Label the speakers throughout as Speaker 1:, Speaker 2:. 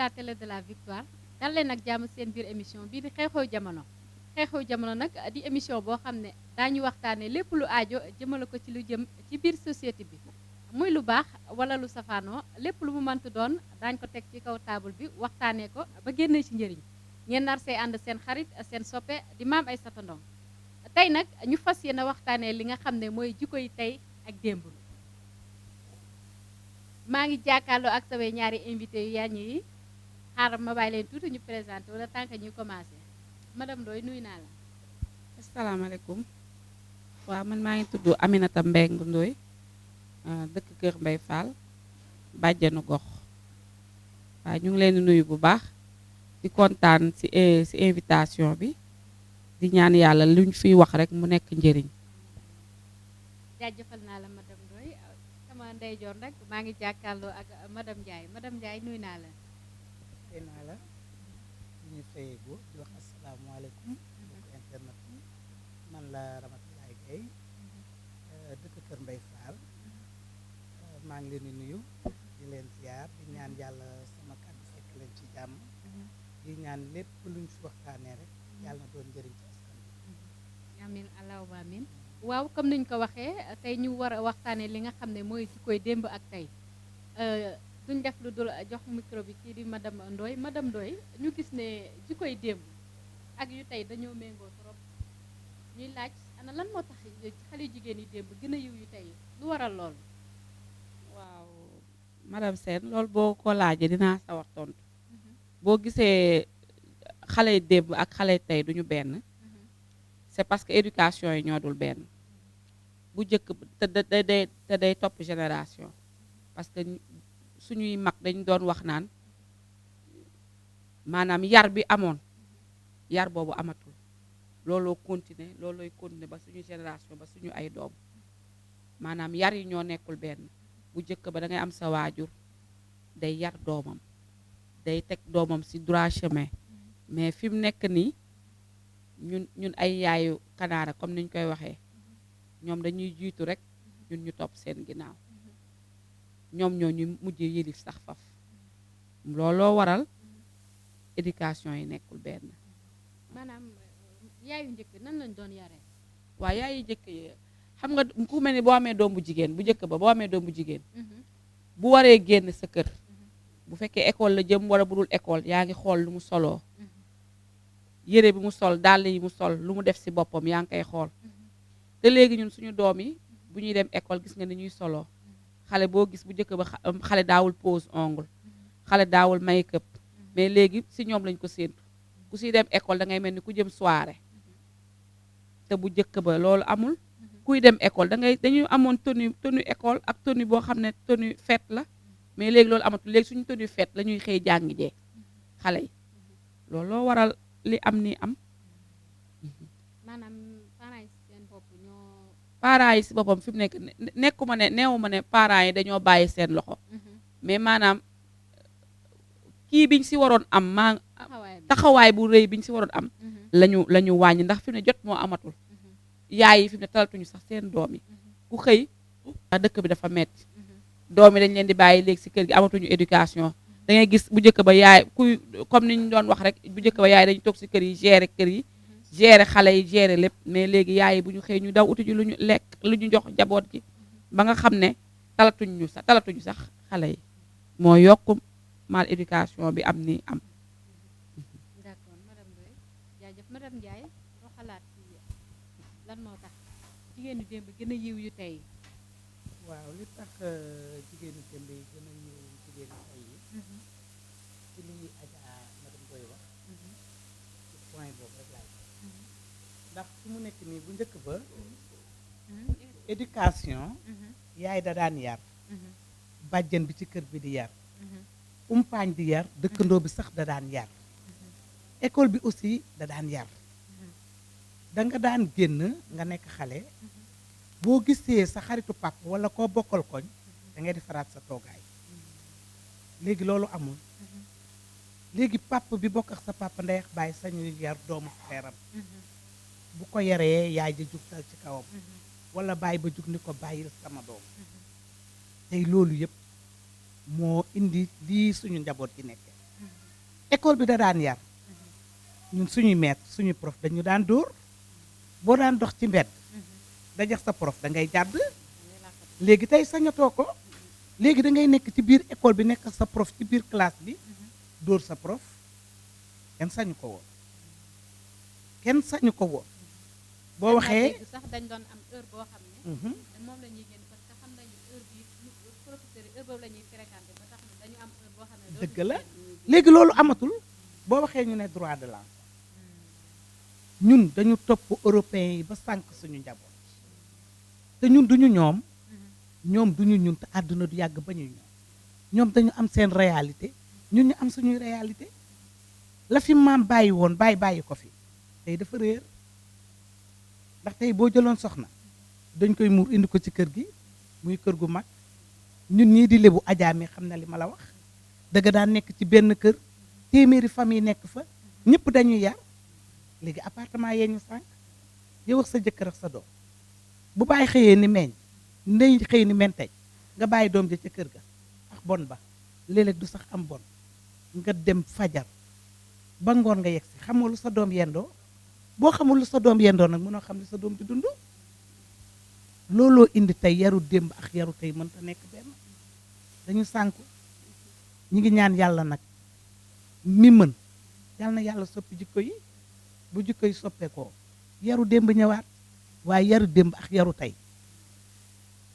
Speaker 1: la télé de la victoire dal leen ak jàmm seen biir émission bii di xew-xew jamono xew-xew jamono nag di émission boo xam ne daañu waxtaanee lépp lu aajo jëmale ko ci lu jëm ci biir société bi muy lu baax wala lu safaanoo lépp lu mu mënti doon daañ ko teg ci kaw table bi waxtaanee ko ba génnee ci njëriñ ngeen nar see ànd seen xarit seen soppe di maam Aissata Ndong tey nag ñu fas yéene waxtaanee li nga xam ne mooy jikko yi tey ak démb maa ngi jàkkaarloo ak samay ñaari invité yu yàññi yi xaaral ma bàyyi leen tuuti ñu présenté wala tant que ñuy commencé madame Ndeye nuyu naa la.
Speaker 2: asalaamaaleykum waaw man maa ngi tudd Aminata Mbengue Ndoye dëkk Kër Mbay Fall bàjjenu gox waaw ñu ngi leen di nuyu bu baax di kontaan ci invitation bi di ñaan yàlla luñ fiy wax rek mu nekk njëriñ.
Speaker 1: jaajëfal naa la madame Ndeye sama ndeyjoor nag maa ngi jàkkaarloo ak madame Ndiaye nuyu naa la.
Speaker 3: tey naa la ñu fayeegu di wax asalaamaaleykum mbokk internet yi man la Ramatulaay Gay dëkk Kër Mbay Fall maa ngi leen di nuyu di leen ziar di ñaan yàlla sama kàddu fekk leen ci jàmm di ñaan lépp luñ fi waxtaanee rek yàlla na doon njëriñ ci askan bi
Speaker 1: amin allahumma amin waaw comme niñ ko waxee tey ñu war a waxtaanee li nga xam ne mooy jikkoy démb ak tey duñ def lu dul jox micro bi kii di madame Ndoye ñu gis ne jikkoy démb ak yu tey dañoo méngoo trop ñuy laaj ana lan moo tax xale jigéen yi démb gën a yiw yu tey lu waral lool.
Speaker 2: waaw madame Sène loolu boo ko laajee dinaa sawar tontu boo gisee xale yi démb ak xale yi tey duñu benn c'est parce que éducation yi ñoo dul benn bu njëkk te day topp génération parce que suñuy mag dañ doon wax naan maanaam yar bi amoon yar boobu amatul loolooy continuer ba suñu génération ba suñu ay doom maanaam yar yi ñoo nekkul benn bu njëkk ba da ngay am sa waajur day yar doomam day teg doomam ci droit chemin mais fi mu nekk nii ñun ay yaayu kanaara comme niñ koy waxee ñoom dañuy jiitu rek ñun ñu topp seen ginnaaw ñoom ñoo ñu mujj yilif sax faf looloo waral éducation yi nekkul benn.
Speaker 1: maanaam yaayu njëkk nan lañ doon yaree.
Speaker 2: waaw yaayu njëkk yi xam nga ku mel ni boo amee doom bu jigéen bu njëkk ba boo amee doom bu jigéen bu waree génn sa kër bu fekkee école la jëm wala bu dul école yaa ngi xool lu mu soloo yére bi mu sol dàll yi mu sol lu mu def ci boppam yaa ngi koy xool te léegi ñun suñu doom yi bu ñuy dem école gis nga ni ñuy soloo xale boo gis bu njëkk ba xale daawul pose ongle xale daawul make-up mais léegi ci ñoom lañ ko séentu ku ciy dem école da ngay mel ni ku jëm soirée te bu njëkk ba loolu amul kuy dem école dañuy amoon tenue école ak tenue boo xam ne tenue fête la mais léegi loolu amatul léegi suñu tenue fête la ñuy xëy jàngi jee xale yi loolu loo waral li am ni am.
Speaker 1: maanaam parents yi seen bopp ñoo.
Speaker 2: parents yi ci boppam fi mu nekk nekkuma ne neewuma ne parents yi dañoo bàyyi seen loxo mais maanaam kii biñ ci waroon am taxawaay bu rëy biñ ci waroon am la ñu wàññi ndax fi mu ne jot moo amatul yaay yi fi mu ne talatuñu sax seen doom yi ku xëy dëkk bi dafa metti doom yi dañ leen di bàyyi léegi ci kër gi amatuñu éducation da ngay gis bu njëkk ba yaay comme ni ñu doon wax rek bu njëkk ba yaay dañu toog ci kër yi gérer xale yi gérer lépp mais léegi yaay yi bu ñu xëy ñu daw uti ji lu ñu lekk lu ñu jox jaboot ji ba nga xam ne talatuñu sax xale yi moo yokk mal éducation bi am ni am.
Speaker 1: d'accord madame Ndoye jaajëf madame Ndiaye loo xalaat ci lan moo tax jigéenu démb gën a yiw yu tey.
Speaker 3: waaw li tax jigéenu démb yi gën a yiw jigéenu tey yi ci li Adja madame Ndoye wax ci point boobu rek laay ndax fi mu nekk nii bu njëkk ba éducation yaay da daan yar bàjjen bi ci kër bi di yar umpaañ di yar dëkkandoo bi sax da daan yar école bi aussi da daan yar da nga daan génn nga nekk xale boo gisee sa xaritu pap wala koo bokkal koñ da ngay defaraat sa toogaay léegi loolu amul léegi pap bi bokk ak sa papa ndey ak baay sañu yar doomu frèram bu ko yaree yaay ja jug dal ci kawam wala baay ba jug ni ko bàyyil sama doom tey loolu yëpp moo indi lii suñu njaboot gi nekkee école bi da daan yar ñun suñuy maître suñuy prof dañu daan dóor boo daan dox ci mbedd dajex sa prof da ngay jàdd léegi tey sañatoo ko léegi da ngay nekk ci biir école bi nekk sa prof ci biir classe bi dóor sa prof kenn sañu ko woon kenn sañu ko woon boo waxee
Speaker 1: sax dañ doon am heure boo xam ne moom la ñuy génn parce que xam nañu heure bi professeur yi heure boobu la ñuy fréquenté ba tax na dañu am heure boo xam ne
Speaker 3: dëgg la léegi loolu amatul boo waxee ñu ne droit de l'enfant ñun dañu topp européens yi ba sànq suñu njaboot te ñun duñu ñoom duñu ñun te àdduna du yàgg ba ñu ñoom dañu am seen réalité ñun ñu am suñuy réalité la fi maam bàyyi woon bàyyi ko fi tey dafa réer ndax tey boo jëloon soxna dañ koy muur indi ko ci kër gi muy kër gu mag ñun ñii di lébu ajaami xam na li ma la wax dëgg daan nekk ci benn kër téeméeri famille nekk fa ñëpp dañuy yar léegi appartement yee ñu sànq yow ak sa jëkkër ak sa doom bu bàyyi xëyee ni meññ ndey xëy ni menteñ nga bàyyi doom ja ca kër ga ak bon ba léeg-léeg du sax am bon nga dem fajar ba ngoon nga yegg si xam nga lu sa doom yendoo boo xamul lu sa doom yendoo nag mënoo xam li sa doom di dund looloo indi tey yaru démb ak yaru tey mënta nekk benn dañu sànku ñi ngi ñaan yàlla nag mi mën yàlla na yàlla soppi jikko yi bu jikko yi soppeekoo yaru démb ñëwaat waaye yaru démb ak yaru tey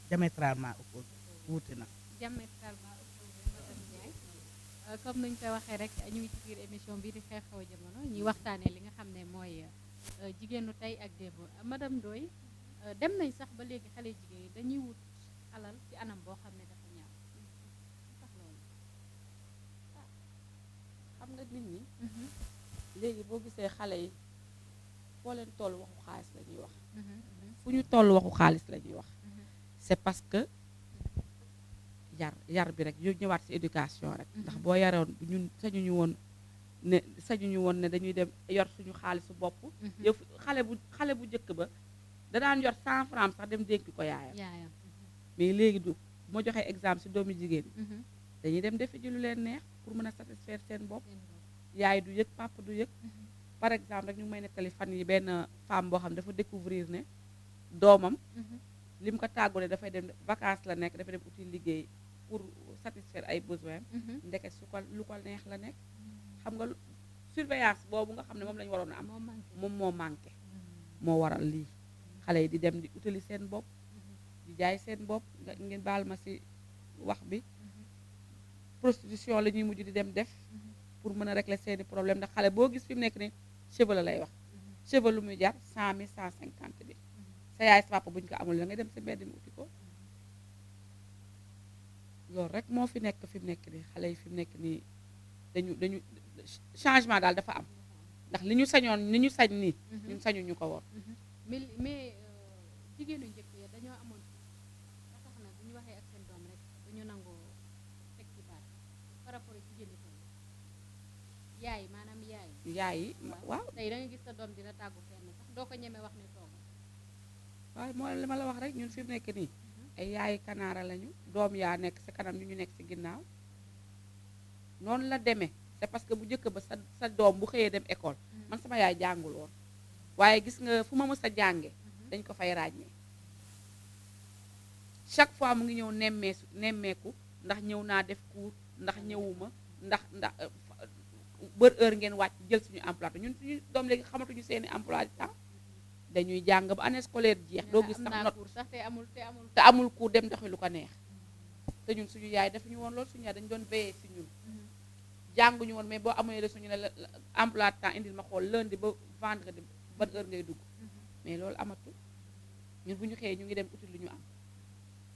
Speaker 3: diamétralement opposé wuute na
Speaker 1: diamétralement opposé madame Ndiaye comme nuñ koy waxee rek ñu ngi ci biir émission bi di xew-xewu jamono ñuy waxtaanee li nga xam ne mooy jigéenu tey ak démb madame Ndoye dem nañ sax ba léegi xale jigéen yi dañuy wut alal ci anam boo xam ne dafa ñaaw sax loolu
Speaker 2: xam nga nit ñi léegi boo gisee xale yi foo leen toll waxu xaalis la ñuy wax fu ñu toll waxu xaalis la ñuy wax c'est parce que yar bi rek ñu ñëwaat ci éducation rek ndax boo yaroon ñun sañuñu woon ne dañuy dem yor suñu xaalisu bopp yow xale bu njëkk ba da daan yor 100 francs sax dem dénki ko yaayam mais léegi du ma joxee exemple ci doomu jigéen dañuy dem defi ji lu leen neex pour mën a satisfaire seen bopp yaay du yëg papa du yëg par exemple rek ñu ngi may nettali fan yi benn femme boo xam ne dafa découvrir ne doomam li mu ko tàggoo ne dafay dem vacances la nekk dafay dem uti liggéey pour satisfaire ay besoins ndeke lu ko neex la nekk xam nga surveillance boobu nga xam ne moom la ñu waroon a am moom moo manqué moo waral lii xale yi di dem di utali seen bopp di jaay seen bopp ngeen baal ma ci wax bi prostitution la ñuy mujj di dem def pour mën a régler seeni problème ndax xale boo gis fi mu nekk ni cheveux la lay wax cheveux lu muy jar 100 000 150 000 sa yaay sa papa buñ ko amul da ngay dem ci mbedd mi uti ko loolu rek moo fi nekk fi mu nekk nii xale yi fi mu nekk nii dañu changement daal dafa am ndax li ñu sañoon ni ñu sañ nii ñun sañuñu ko woon
Speaker 1: mais jigéenu njëkk ya dañoo amoon ba tax na bu ñu waxee ak seen doom rek dañu nangoo teg ci baat par rapport ak jigéenu tey yaay maanaam
Speaker 2: yaay yi waaw
Speaker 1: tey da nga gis sa doom dina tàggu fenn sax doo ko ñemee wax ne toog
Speaker 2: waaw moo li ma la wax rek ñun fi mu nekk nii ay yaayi kanaara lañu doom yaa nekk ci kanam ñu nekk ci ginnaaw noonu la demee c'est parce que bu njëkk ba sa doom bu xëyee dem école man sama yaay jàngul woon waaye gis nga fu ma mës a jànge dañ ko fay ràññee chaque fois mu ngi ñëw nemmeeku ndax ñëw naa def cours ndax ñëwuma ndax bër heure ngeen wàcc jël suñu emploi te ñun suñu doom léegi xamatuñu seeni emploi du temps dañuy jàng ba année scolaire jeex doo gis sax note
Speaker 1: sax
Speaker 2: te amul cours dem doxi lu ko neex te ñun suñu yaay defuñu woon loolu suñu yaay dañu doon veiller ci ñun jànguñu woon mais boo amulee de suñu ne la emploi du temps indil ma xool lundi ba vendredi ban heure ngay dugg mais loolu amatul ñun bu ñu xëyee ñu ngi dem uti lu ñu am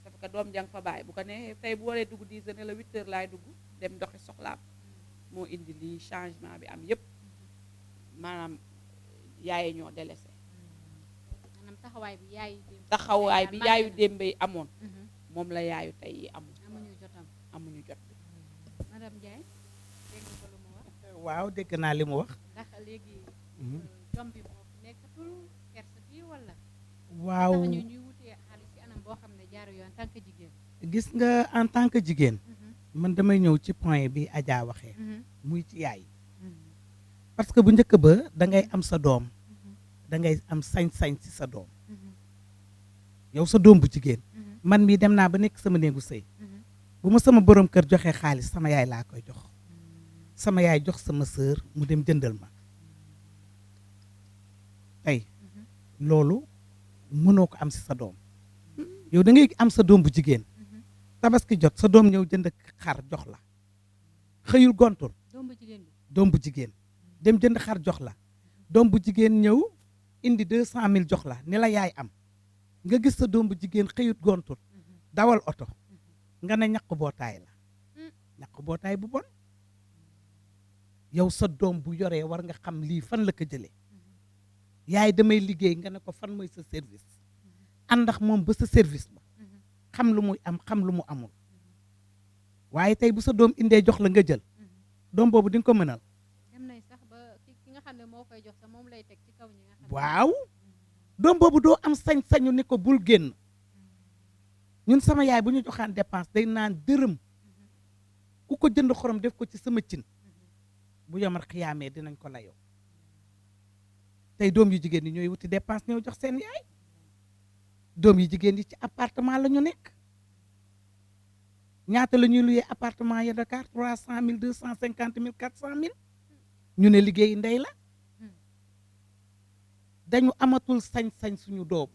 Speaker 2: parce que doom jàng fa bàyyi bu ko neexee tey bu waree dugg 10 heures ne la 8 heures laay dugg dem doxi soxlaam moo indi lii changement bi am yépp maanaam yaayee ñoo délaissé
Speaker 1: maanaam taxawaay bi
Speaker 2: yaayu démb yi amoon moom la yaayu tey yi amuñu jot
Speaker 1: madame Ndiaye dégg nga ko lu mu wax
Speaker 3: waaw dégg naa li mu wax
Speaker 1: ndax léegi jom bi moo nekkatul kersa bi wala
Speaker 3: waaw
Speaker 1: tax ñu ñuy wutee xaalis ci anam boo xam ne jaaru yoon en tant que jigéen
Speaker 3: gis nga en tant que jigéen man damay ñëw ci point bi Adja waxee muy ci yaay parce que bu njëkk ba da ngay am sa doom da ngay am sañ-sañ ci sa doom yow sa doom bu jigéen man mii dem naa ba nekk sama néegu sëy bu ma sama borom kër joxee xaalis sama yaay laa koy jox sama yaay jox sama sœur mu dem jëndal ma tey loolu mënoo ko am ci sa doom yow da ngay am sa doom bu jigéen tabaski jot sa doom ñëw jënd xar jox la xëyul gontul doom bu jigéen dem jënd xar jox la doom bu jigéen ñëw indi 200 000 jox la ni la yaay am nga gis sa doom bu jigéen xëyut gontul dawal oto nga ne ñaq bootaay la ñaq bootaay bu bon yow sa doom bu yoree war nga xam lii fan la ko jëlee yaay damay liggéey nga ne ko fan mooy sa service àndax moom ba sa service ba xam lu muy am xam lu mu amul waaye tey bu sa doom indee jox la nga jël doom boobu di nga ko mënal
Speaker 1: dem nay sax ba ki nga xam ne moo koy jox sax moom lay teg ci kaw ñi nga xam
Speaker 3: waaw doom boobu doo am sañ-sañu ni ko bul génn ñun sama yaay bu ñu joxaan dépense day naan dërëm ku ko jënd xorom def ko ci sama cin bu yomar xiyaamee dinañ ko layoo tey doom yu jigéen ñi ñooy wuti dépense ñëw jox seen yaay doom yu jigéen yi ci appartement la ñu nekk ñaata la ñuy luyee appartement ya Dakar 300 000 250 000 400 000 ñu ne liggéey ndey la dañu amatul sañ-sañ suñu doom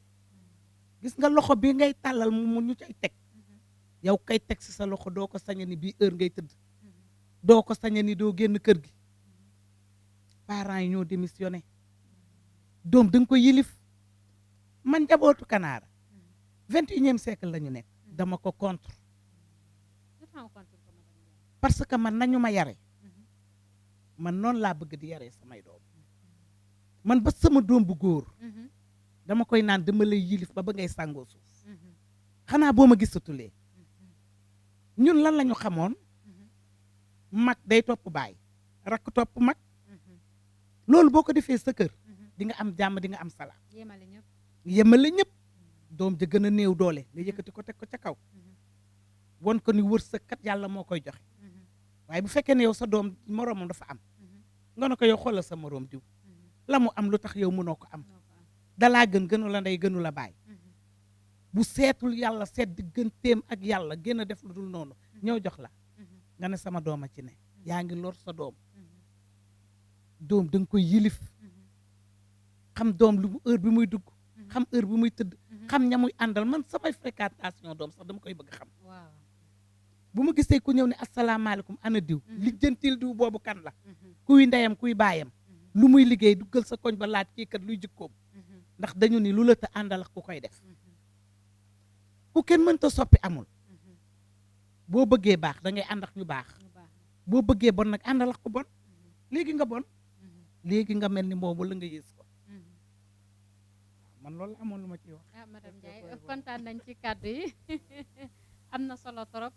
Speaker 3: gis nga loxo bi ngay tàllal mu ñu cay teg yow kay teg ci sa loxo doo ko saña ni bii heure ngay tëdd doo ko saña ni doo génn kër gi parents yi ñoo démissionné doom da nga ko yilif man njabootu Kanaara 21e siècle la ñu nekk dama ko contre parce que man nañu ma yare man noonu laa bëgg di yaree samay doom man ba sama doom bu góor dama koy naan dama lay yilif ba ngay sàngoo suuf xanaa boo ma gisatulee ñun lan la ñu xamoon mag day topp baay rakk topp mag loolu boo ko defee sa kër di nga am jàmm di nga am salaam yemale ñëpp doom ja gën a néew doole nga yëkkati ko teg ko ca kaw won ko ni wërsëg kat yàlla moo koy joxe waaye bu fekkee ne yow sa doom moroomam dafa am nga ne ko yow xoolal sa moroom diw la mu am lu tax yow mënoo ko am dalaa gënu la ndey gënu la baay bu seetul yàlla seet digganteem ak yàlla gën a def lu dul noonu ñëw jox la nga ne sama doom a ci ne yaa ngi lor sa doom doom da nga koy yilif xam doom lu heure bi muy dugg xam heure bi muy tëdd xam ña muy àndal man samay fréquentation doom sax dama koy bëgg xam bu ma gisee ku ñëw ne asalaamaaleykum ana diw lijjantil diw boobu kan la kuy ndeyam kuy baayam lu muy liggéey duggal sa koñ ba laaj kii kat luy jikkoom ndax dañu ni lu la te àndal ak ku koy def ku kenn mënta soppi amul boo bëggee baax da ngay ànd ak ñu baax boo bëggee bon nag àndal ak ku bon léegi nga bon léegi nga mel ni moom wala nga yées ko man loolu amoon lu ma ciy wax.
Speaker 1: madame Ndiaye kontaan nañ ci kàddu yi am na solo trop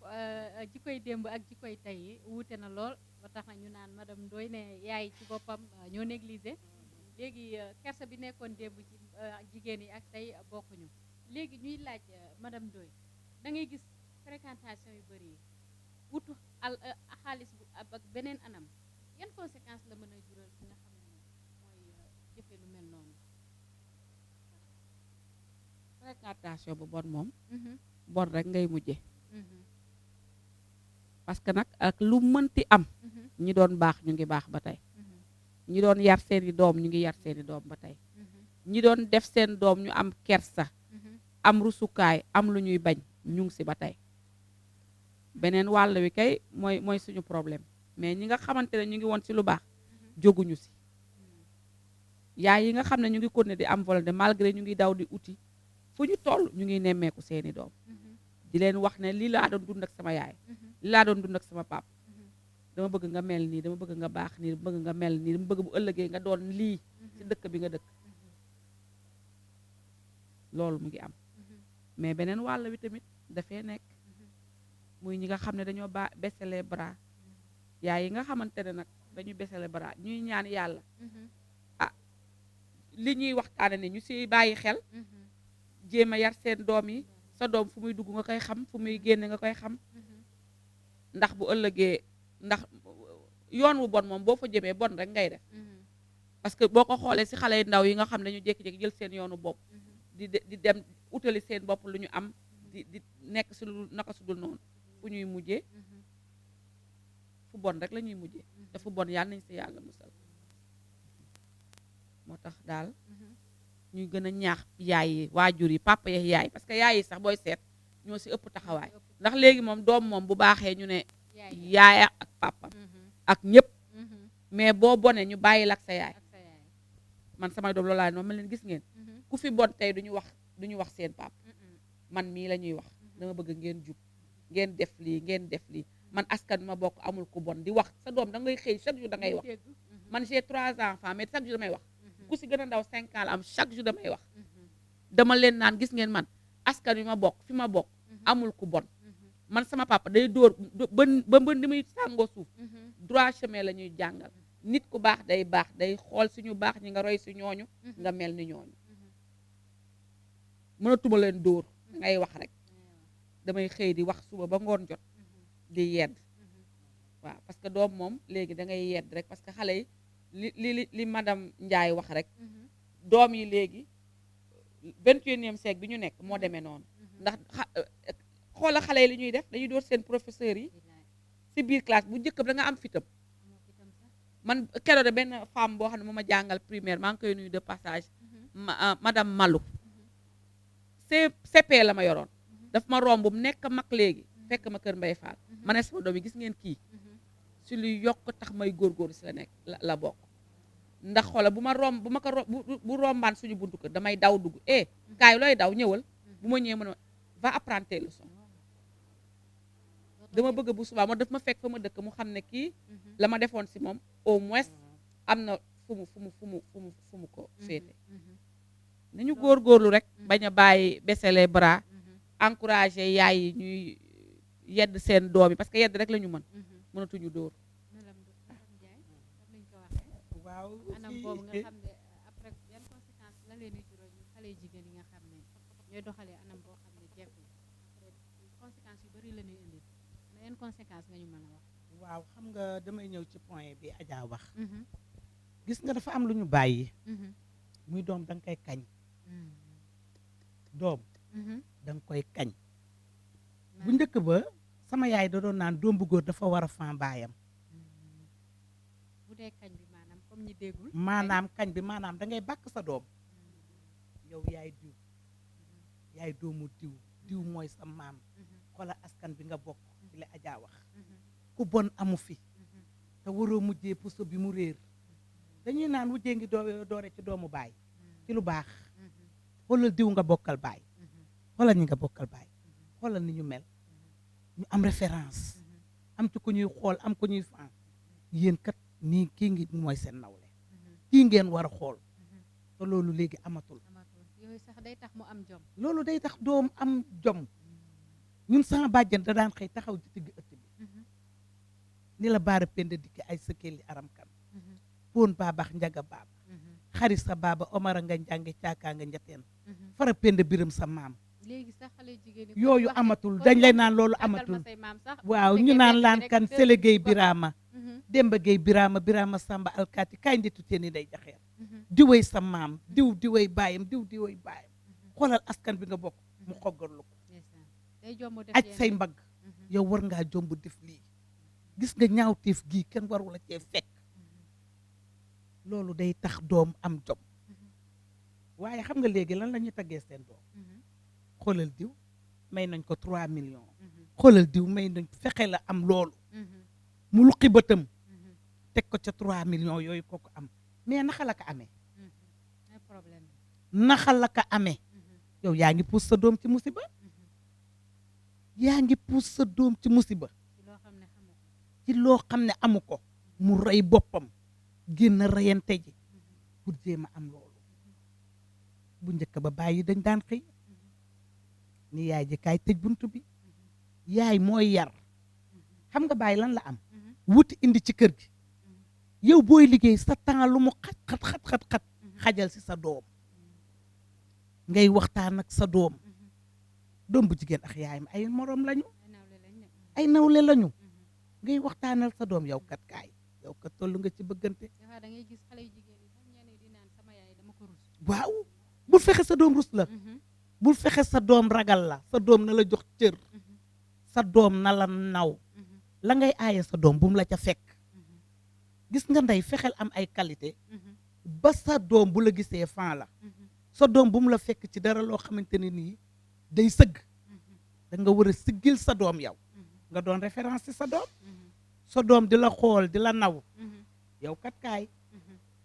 Speaker 1: jikkoy démb ak jikkoy tey wuute na lool ba tax na ñu naan madame Ndoye ne yaay ci boppam ñoo négligé léegi kersa bi nekkoon démb ci jigéen yi ak tey bokkuñu léegi ñuy laaj madame Ndoye da ngay gis fréquentation yu bëri yi wutu xaalis bu ak beneen anam yan conséquence la mën a jural ki nga xam ne mooy jëfe lu mel noonu.
Speaker 2: fréquentation bu bon moom bon rek ngay mujje parce que nag ak lu mënti am ñi doon baax ñu ngi baax ba tey ñi doon yar seeni doom ñu ngi yar seeni doom ba tey ñi doon def seen doom ñu am kersa am rusukaay am lu ñuy bañ ñu ngi si ba tey beneen wàll wi kay mooy suñu problème mais ñi nga xamante ne ñu ngi woon si lu baax jóguñu si yaay yi nga xam ne ñu ngi continuer di am volonté malgré ñu ngi daw di uti fu ñu toll ñu ngi nemmeeku seeni doom di leen wax ne lii laa doon dund ak sama yaay lii laa doon dund ak sama pap dama bëgg nga mel nii dama bëgg nga baax nii dama bëgg nga mel nii dama bëgg bu ëllëgee nga doon lii ci dëkk bi nga dëkk loolu mu ngi am mais beneen wàll wi tamit dafay nekk muy ñi nga xam ne dañoo baisser les bras yaay yi nga xamante ne nag dañu baisser les bras ñuy ñaan yàlla li ñuy waxtaane ne ñu si bàyyi xel jéem a yar seen doom yi sa doom fu muy dugg nga koy xam fu muy génne nga koy xam ndax bu ëllëgee ndax yoon wu bon moom boo fa jëmee bon rek ngay def parce que boo ko xoolee si xale yu ndaw yi nga xam ne ñu jékki-jékki jël seen yoonu bopp di dem utali seen bopp lu ñu am di nekk si lu naka su dul noonu fu ñuy mujjee fu bon rek la ñuy mujjee te fu bon yàlla nañ si yàlla musal moo tax daal ñuy gën a ñaax yaay yi waajur yi papa yi yaay parce que yaay yi sax booy seet ñoo si ëpp taxawaay ndax léegi moom doom moom bu baaxee ñu ne yaaya ak papa ak ñëpp mais boo bonee ñu bàyyi la ak sa yaay man samay doom loolu laa noonu ma leen gis ngeen ku fi bon tey duñu wax seen papa man mii la ñuy wax dama bëgg ngeen jub ngeen def lii man askan ma bokk amul ku bon di wax sa doom da ngay xëy chaque jour da ngay wax man j'ai 3 enfants mais chaque jour damay wax ku si gën a ndaw 5 ans la am chaque jour damay wax dama leen naan gis ngeen man askan wi ma bokk fi ma bokk amul ku bon man sama papa day dóor ba ni muy sàngoo suuf droit chemin la ñuy jàngal nit ku baax day xool suñu baax ñi nga roy si ñooñu nga mel ni ñooñu mënatuma leen dóor ngay wax rek damay xëy di wax suba ba ngoon jot di yedd waaw parce que doom moom léegi da ngay yedd rek parce que xale yi li madame Ndiaye wax rek doom yi léegi 21e siècle bi ñu nekk moo demee noonu ndax xoola xale yi li ñuy def dañuy door seen professeurs yi si biir classe bu njëkk da nga am fitam man keroog de benn femme boo xam ne moo ma jàngal primaire maa ngi koy nuyu de passage madame Malou CP la ma yoroon daf ma romb bu nekk mag léegi fekk ma kër Mbay Fall ma ne sama doom yi gis ngeen kii si luy yokk tax may góorgóorlu si la nekk la bokk ndax xoola bu ma ko bu rombaan suñu buntu kër damay daw dugg kaay looy daw ñëwal bu ma ñëwee mën a va apprendre tes leçons dama bëgg bu subaa moo daf ma fekk fa ma dëkk mu xam ne kii la ma defoon si moom au moins am na fu mu ko féete nañu góorgóorlu rek bañ a bàyyi baisser les bras encourager yaay yi ñuy yedd seen doom yi parce que yedd rek la ñu mënatuñu dóor
Speaker 3: waaw
Speaker 1: anam boobu nga xam ne après yan conséquence la leen di jural ñu xale jigéen yi nga xam ne ñooy doxalee anam boo xam ne jekkul après conséquence yu bari la ñuy indi mais yan conséquence nga ñu mën a wax
Speaker 3: waaw xam nga damay ñëw ci point bi Adja wax gis nga dafa am lu ñu bàyyi muy doom da nga koy kañ doom da nga koy kañ bu njëkk ba sama yaay da doon naan doom bu góor dafa war a fan baayam
Speaker 1: bu dee kañ bi maanaam comme ñi déggul
Speaker 3: maanaam kañ bi maanaam da ngay bàkk sa doom yow yaay diw yaay doomu diw mooy sa maam xoolal askan bi nga bokk ci la Adja wax ku bon amu fi te waroo mujjee puso bi mu réer dañuy naan wujjee ngi doore ci doomu baay ci lu baax xoolal diw nga bokkal baay xoolal ñi nga bokkal baay xoolal ni ñu mel ñu am référence am ci ko ñuy xool am ko ñuy fan yéen kat nii kii ngi mooy seen nawle kii ngeen war a xool te loolu léegi amatul
Speaker 1: yooyu sax day tax mu am jom
Speaker 3: loolu day tax doom am jom ñun sama bàjjan da daan xëy taxaw ci digg ëtt bi ni la baara penda dikki ay sëkkeli aram kan poon baabax njaga baaba xarit sa baaba omara nga njànge caakaa nga njateen fara penda biram sa maam
Speaker 1: léegi sax xale jigéen
Speaker 3: yooyu amatul dañ lay naan loolu amatul waaw ñu naan laan kan sélegéey biraama demba géey biraama samba alkaati kaay nditu teen ni day jaxeer diwéy sa maam diwéy baayam diwéy baayam xoolal askan bi nga bokk mu xoggarlu ko aj say mbagg yow war ngaa jomb def lii gis nga ñaawteef gii kenn waru la cee fekk loolu day tax doom am jom waaye xam nga léegi lan la ñuy taggee seen doom xoolal diw may nañ ko 3 millions xoolal diw may nañ fexe la am loolu mu luqi bëtam teg ko ca 3 millions yooyu kooku am mais naxa la ko amee naxa la ko amee yow yaa ngi puus sa doom ci musiba yaa ngi puus sa doom ci musiba ci loo xam ne amu ko mu rey boppam génn reyante ji pour jéem a am loolu bu njëkk ba bàyyi dañ daan xëy ni yaay ji kaay tëj buntu bi yaay mooy yar xam nga bàyyi lan la am wuti indi ci kër gi yow booy liggéey sa temps lu mu xat xajal si sa doom ngay waxtaan ak sa doom bu jigéen ak yaayam ay moroom lañu ay nawle lañu ngay waxtaanal sa doom yow kat kaay yow kat tollu nga ci bëggante
Speaker 1: da ngay gis xale yu jigéen yi sax ñenn
Speaker 3: waaw bul fexe sa doom rus la bul fexe sa doom ragal la sa doom na la jox cër sa doom na la naw la ngay aaye sa doom bu mu la ca fekk gis nga ndey fexeel am ay qualité ba sa doom bu la gisee fan la sa doom bu mu la fekk ci dara loo xamante ne nii day sëgg da nga war a siggil sa doom yow nga doon référence ci sa doom sa doom di la xool di la naw yow kat kaay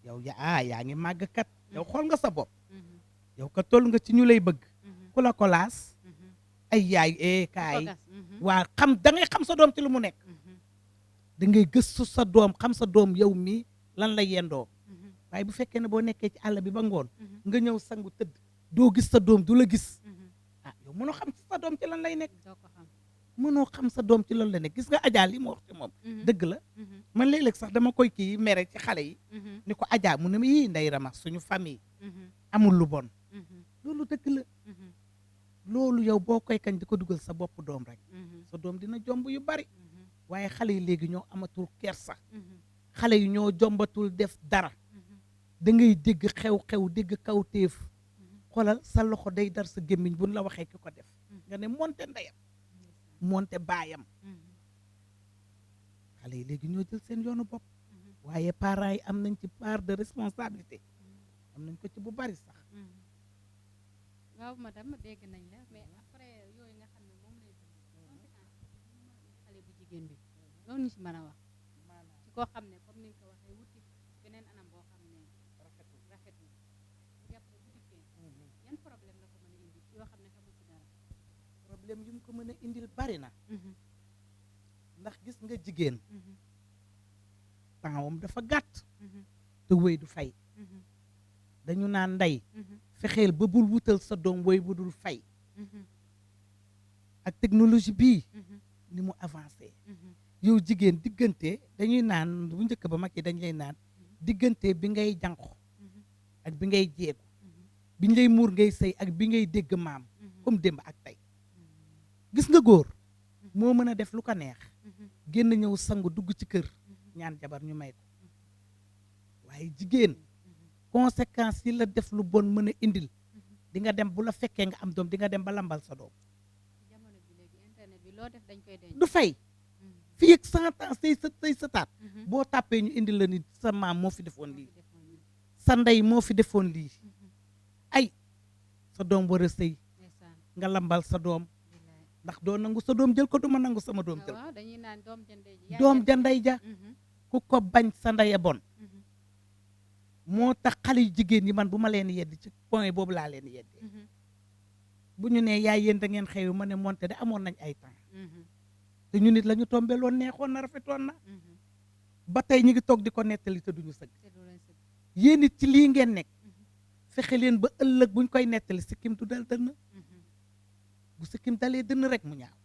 Speaker 3: yow yaa ngi màgg kat yow xool nga sa bopp yow kat toll nga ci ñu lay bëgg ku la ko laas ay yaay kaay waa xam da ngay xam sa doom ci lu mu nekk da ngay gëstu sa doom xam sa doom yow mii lan la yendoo waaye bu fekkee ne boo nekkee ci àll bi ba ngoon nga ñëw sangu tëdd doo gis sa doom du la gis yow mënoo xam sa doom ci lan lay nekk mënoo xam sa doom ci lan la nekk gis nga Adja li ma wax ci moom dëgg la man léeg-léeg sax dama koy kii mere ci xale yi ni ko Adja mu ne ma yii Ndeye Rama suñu famille amul lu bon loolu dëgg la loolu yow boo koy kañ di ko dugal sa bopp doom rek sa doom dina jomb yu bari waaye xale yi léegi ñoo amatul kersa xale yi ñoo jombatul def dara da ngay dégg xew-xew dégg kawteef xoolal sa loxo day dar sa gémmiñ buñ la waxee ki ko def nga ne monte ndeyam monte baayam xale yi léegi ñoo jël seen yoonu bopp waaye parents yi am nañ ci part de responsabilité am nañ ko ci bu bari sax
Speaker 1: waaw madame dégg nañ la mais après yooyu nga xam ne moom lay xale bu jigéen bi loolu ñu si mën a wax ci koo xam ne comme ni nga ko waxee wuti beneen anam boo xam ne rafetul jàpp bu dikkee yan problème la ko mën a indi yoo xam ne xamul ci dara
Speaker 3: problème yu mu ko mën a indil bari na ndax gis nga jigéen tempsam dafa gàtt te wéy du fay dañu naan ndey fexeel ba bul wutal sa doom woy bu dul fay ak technologie bii ni mu avancé yow jigéen diggante dañuy naan bu njëkk ba mag yi dañ lay naan diggante bi ngay jànq ak bi ngay jeegu biñ lay muur ngay sëy ak bi ngay dégg maam comme démb ak tey gis nga góor moo mën a def lu ko neex génn ñëw sangu dugg ci kër ñaan jabar ñu may ko waaye jigéen conséquences yi la def lu bon mën a indil di nga dem bu la fekkee nga am doom di nga dem ba lambal sa doom
Speaker 1: jamono bi léegi internet bi loo def dañ koy denc
Speaker 3: du fay fii ak 100 ans say sëtaat boo tàppee ñu indil la ni sa maam moo fi defoon lii sa ndey moo fi defoon lii ay sa doom war a sëy nga lambal sa doom ndax doo nangu sa doom jël ko duma nangu sama doom jël ko
Speaker 1: dañuy naan
Speaker 3: doom ja ndey ja ku ko bañ sa ndey a bon moo tax xale yu jigéen yi man bu ma leen yedd ci point boobu laa leen yeddee bu ñu nee yaay yéen da ngeen xew ma ne monte de amoon nañ ay temps te ñu nit la ñu tombé loon neexoon na rafetoon na ba tey ñu ngi toog di ko nettali te duñu sëgg yéen it ci lii ngeen nekk fexe leen ba ëllëg buñ koy nettali sikkim du dal dënn bu sikkim dalee dënn rek mu ñaaw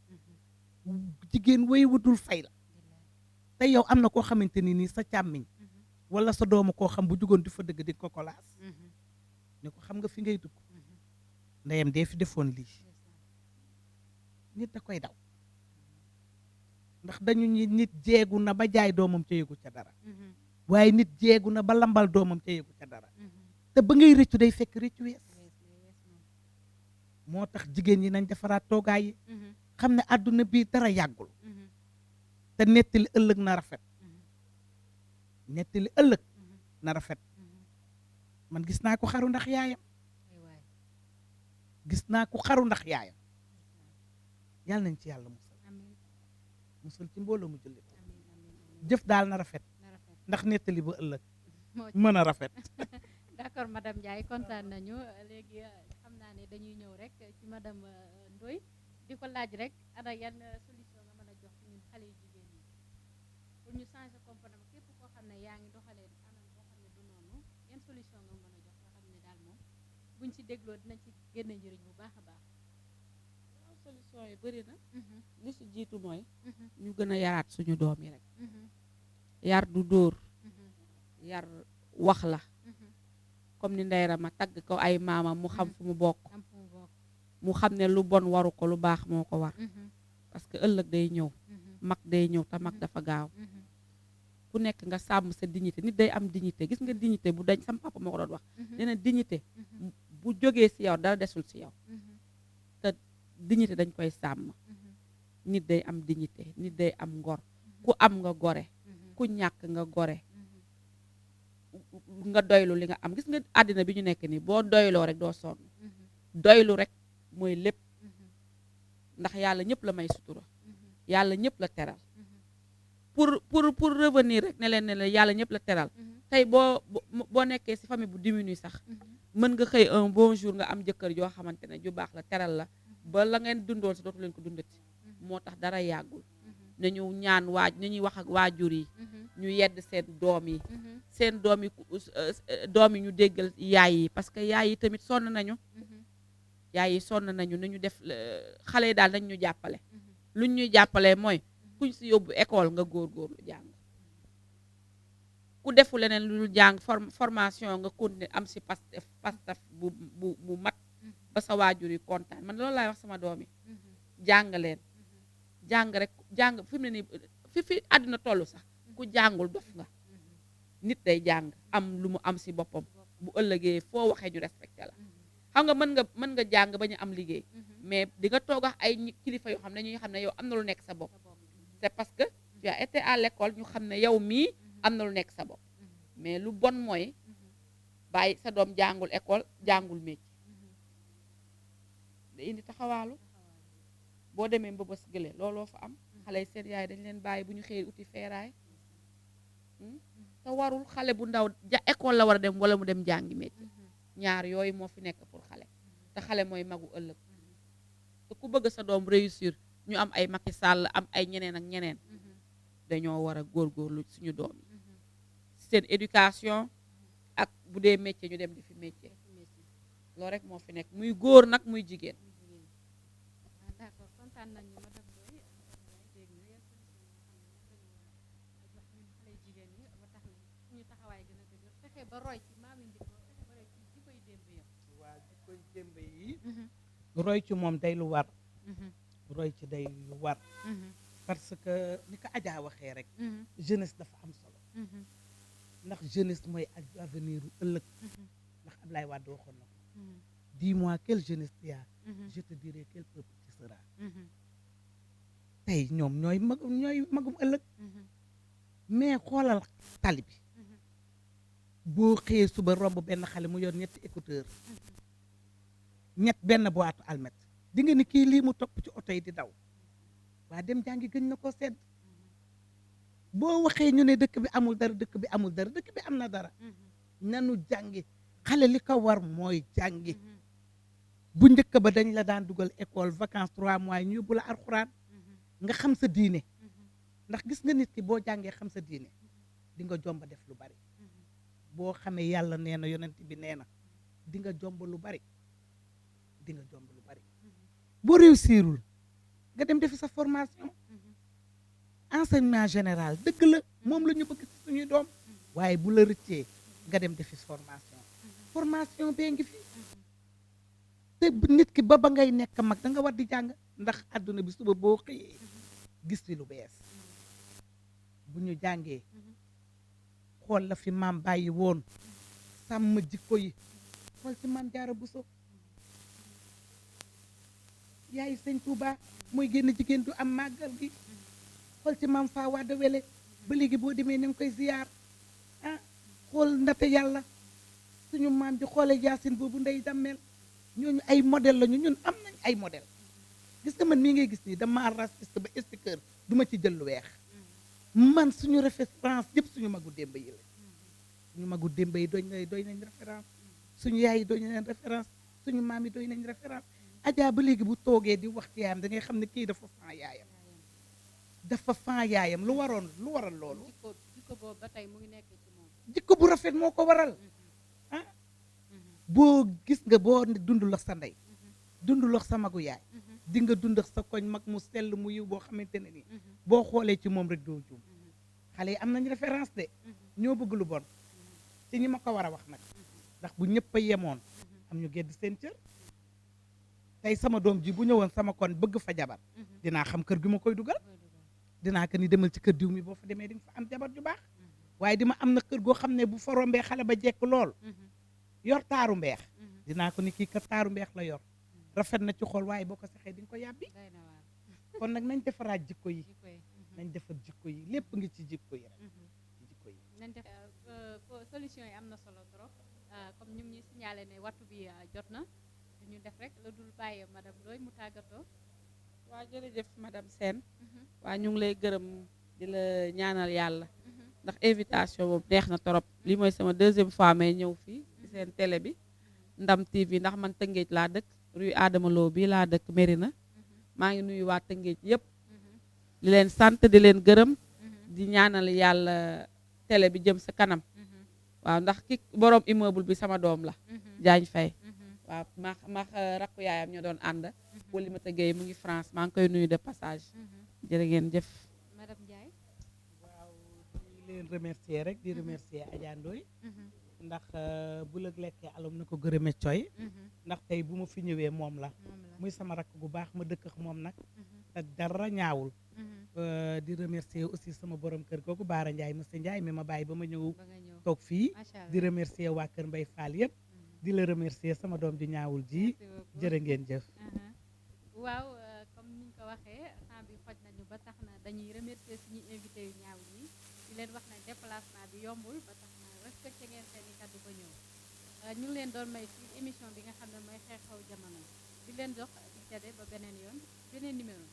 Speaker 3: jigéen way wutul fay la te yow am na koo xamante ni nii sa càmmiñ wala sa doomu koo xam bu jugoon di fa dëgg di ko kolaas ni ko xam nga fi ngay dugg ndeyam dee fi defoon lii nit da koy daw ndax dañu nit jeegu na ba jaay doomam ca yëgu ca dara waaye nit jeegu na ba lambal doomam ca yëgu ca dara te ba ngay rëccu day fekk rëccu wees moo tax jigéen ñi nañ defaraat toogaay yi xam ne àdduna bii dara yàggul te nettali ëllëg na rafet nettali ëllëg na rafet man gis naa ko xaru ndax yaayam gis naa ko xaru ndax yaayam yàlla nañ ci yàlla musul ci mbooloo mu jullit jëf daal na rafet ndax nettali ba ëllëg mën a rafet
Speaker 1: d'accord madame Ndiaye kontaan nañu léegi xam naa ne dañuy ñëw rek ci madame Ndoye di ko laaj rek ana yan solution nga mën a jox ñun xale yu jigéen ñi pour ñu changer comportement képp koo xam ne yaa ngi doxalee anam boo xam ne du noonu yan solution nga mën a jox nga xam ne daal moom buñ ci dégloo dinañ ci génne njëriñ bu baax a baax.
Speaker 2: waaw solution yi bëri na. li si jiitu mooy. ñu gën a yaraat suñu doom yi rek. yar du dóor. yar wax la. comme ni Ndeye Rama tagg ko ay maamam mu xam fu mu bokk. mu xam ne lu bon waru ko lu baax moo ko war. parce que ëllëg day ñëw. mag day ñëw te mag dafa gaaw. ku nekk nga sàmm sa dignité nit day am dignité gis nga dignité bu dañ sama papa moo ko doon wax nee na dignité bu jógee si yow dara desul si yow te dignité dañ koy sàmm nit day am dignité nit day am ngor ku am nga gore ku ñàkk nga gore nga doylu li nga am gis nga àddina bi ñu nekk nii boo doyloo rek doo sonn doylu rek mooy lépp ndax yàlla ñëpp la may sutura yàlla ñëpp la teral pour revenir rek ne leen yàlla ñëpp la teral tey boo nekkee si famille bu diminue sax mën nga xëy un bon jour nga am jëkkër joo xamante ne ju baax la teral la ba la ngeen dundoon sa dootu leen ko dundati moo tax dara yàggul nañu ñaan nañuy wax ak waajur yi ñu yedd seen doom yi seen doom yi ñu déggal yaay yi parce que yaay yi tamit sonn nañu yaay yi sonn nañu nañu def xale yi daal nañ ñu jàppale luñ ñuy jàppale mooy kuñ si yóbbu école nga góorgóorlu jàng ku defu leneen lu dul jàng formation nga continuer am si pastaf bu mat ba sa waajur yi kontaan man loolu laay wax sama doom yi jàng leen jàng rek jàng fi mu ne nii fi àddina toll sax ku jàngul dof nga nit day jàng am lu mu am si boppam bu ëllëgee foo waxee ñu respecté la xam nga mën nga jàng ba ñu am liggéey mais di nga toog ak ay kilifa yoo xam ne ñuy xam ne yow am na lu nekk sa bopp c'est parce que tu as été à l'école ñu xam ne yow mii am na lu nekk sa bopp mais lu bon mooy bàyyi sa doom jàngul école jàngul métier da indi taxawaalu boo demee mbëbës gële looloo fa am xale yi seen yaay dañ leen bàyyi bu ñu xëy uti feeraay te warul xale bu ndaw école la war a dem wala mu dem jàngi métier ñaar yooyu moo fi nekk pour xale te xale mooy magu ëllëg te ku bëgg sa doom réussir ñu am ay Macky Sall am ay ñeneen ak ñeneen dañoo war a góorgóorlu suñu doom yi seen éducation ak bu dee métier ñu dem di fi métier loolu rek moo fi nekk muy góor nag muy jigéen.
Speaker 1: d'accord kontaan nañu madame Ndoye dégg nga yan solution yoo xam ne moom la ñu war a jox ñun xale jigéen ñi ba tax na suñu taxawaay gën a dëgër fexe ba roy ci maam yi njëkk fexe ba roy ci jikkoy démb ya.
Speaker 3: waa jikkoy démb yi roy ci moom day lu war roy ci day lu war parce que ni ko Adja waxee rek jeunesse dafa am solo ndax jeunesse mooy avenir u ëllëg ndax Ablaye Wade waxoon na ko dis-moi quelle jeunesse tu as je te dirai quel peuple tu seras tey ñoom ñooy magum ëllëg mais xoolal tali bi boo xëyee suba romb benn xale mu yor ñetti écouteur benn boîte almet di nga ni kii lii mu topp ci oto yi di daw waa dem jàngi gën na ko sedd boo waxee ñu ne dëkk bi amul dara dëkk bi amul dara dëkk bi am na dara nanu jàngi xale li ko war mooy jàngi bu njëkk ba dañ la daan dugal école vacances 3 mois ñu yóbbu la alxuraan nga xam sa diine ndax gis nga nit ki boo jàngee xam sa diine di nga jomba def lu bari boo xamee yàlla nee na yonent bi nee na di nga jomba lu bari di nga jomba lu bari boo réussirul nga dem defi sa formation enseignement général dëgg la moom la ñu bëgg ci suñuy doom waaye bu la rëccee nga dem defi formation bee ngi fi te nit ki ba ngay nekk mag da nga war di jàng ndax àdduna bi suba boo xëyee gis fi lu bees bu ñu jàngee xool la fi maam bàyyi woon sàmm jikko yi xool ci maam Jaara Buso yaayu sëñ Touba mooy génn jigéen du am màggal gi xool ci maam Faa Wade Wele ba léegi boo demee na nga koy ziyaar xool ndate yàlla suñu maam ji xoole Yaasin boobu Ndey Dammel ñooñu ay modèle lañu ñun am nañ ay modèle gis nga man mii ngay gis nii dama raciste ba sticker du ma ci jël lu weex man suñu référence yëpp suñu magu démb yi la suñu magu démb yi doy nañ référence suñu yaay yi doy nañ référence suñu maam yi doy nañ référence Adja ba léegi bu toogee di wax ci yaayam da ngay xam ne kii dafa fan yaayam lu waral loolu
Speaker 1: jikko boobu ba tey mu ngi nekk ci moom
Speaker 3: jikko bu rafet moo ko waral boo gis nga boo dundul ak sa ndey dundul ak sa magu yaay di nga dund ak sa koñ mag mu sell mu yiw boo xamante ne ni boo xoolee ci moom rek doo juum xale yi am nañ référence de ñoo bëgg lu bon ci ñi ma ko war a wax nag ndax bu ñëpp a yemoon am ñu gedd seen cër tey sama doom ji bu ñëwoon sama kon bëgg fa jabar dinaa xam kër gi ma koy dugal dinaa ko ni demal ci kër diw mi boo fa demee di nga fa am jabar ju baax waaye dima am na kër goo xam ne bu fa rombee xale ba jekk lool yor taaru mbeex dinaa ko ni kii kat taaru mbeex la yor rafet na ci xool waaye boo ko saxee di nga ko yàbbi kon nag nañ defaraat jikko yi nañ defar jikko yi lépp ngi ci jikko yi rek ci jikko yi
Speaker 1: nañ def solution yi am na solo trop comme ñu ngi signalé ne wattu bi jot na ñu def rek la dul bàyyi madame Ndoye mu tàggatoo.
Speaker 2: waa jërëjëf madame Sène waa ñu ngi lay gërëm di la ñaanal yàlla ndax invitation boobu neex na trop lii mooy sama deuxième fois may ñëw fii ci seen télé bi Ndam TV ndax man Tëngéej laa dëkk rue Adama Lo bii laa dëkk Mérina maa ngi nuyu waa Tëngéej yëpp di leen sant di leen gërëm di ñaanal yàlla télé bi jëm sa kanam waaw ndax ki borom immeuble bi sama doom la Jaañ Fay waaw ma rakku yaayam ñoo doon ànd wali ma tëggee mu ngi France maa ngi koy nuyu de passage jërë ngeen jëf
Speaker 1: madame Ndiaye.
Speaker 3: waaw di leen remercier rek di remercier Adja Ndoye ndax bu la lekkee alom na ko gërëme coy ndax tey bu ma fi ñëwee moom la muy sama rakk gu baax ma dëkk ak moom nag te dara ñaawul di remercier aussi sama borom kër googu Baara Ndiaye monsieur Ndiaye mi ma bàyyi ba ma ñëw toog fii di remercier waa kër Mbay Fall yëpp di la remercier sama doom ji ñaawul ji jërë ngeen jëf
Speaker 1: waaw comme niñ ko waxee temps bi xoj nañu ba tax na dañuy remercier suñuy invité yu ñaaw yi di leen wax ne déplacement bi yombul ba tax na respecté ngeen seen i kàddu ba ñëw ñu ngi leen doon may ci émission bi nga xam ne mooy xew-xew jamono di leen jox di jade ba beneen yoon beneen numéro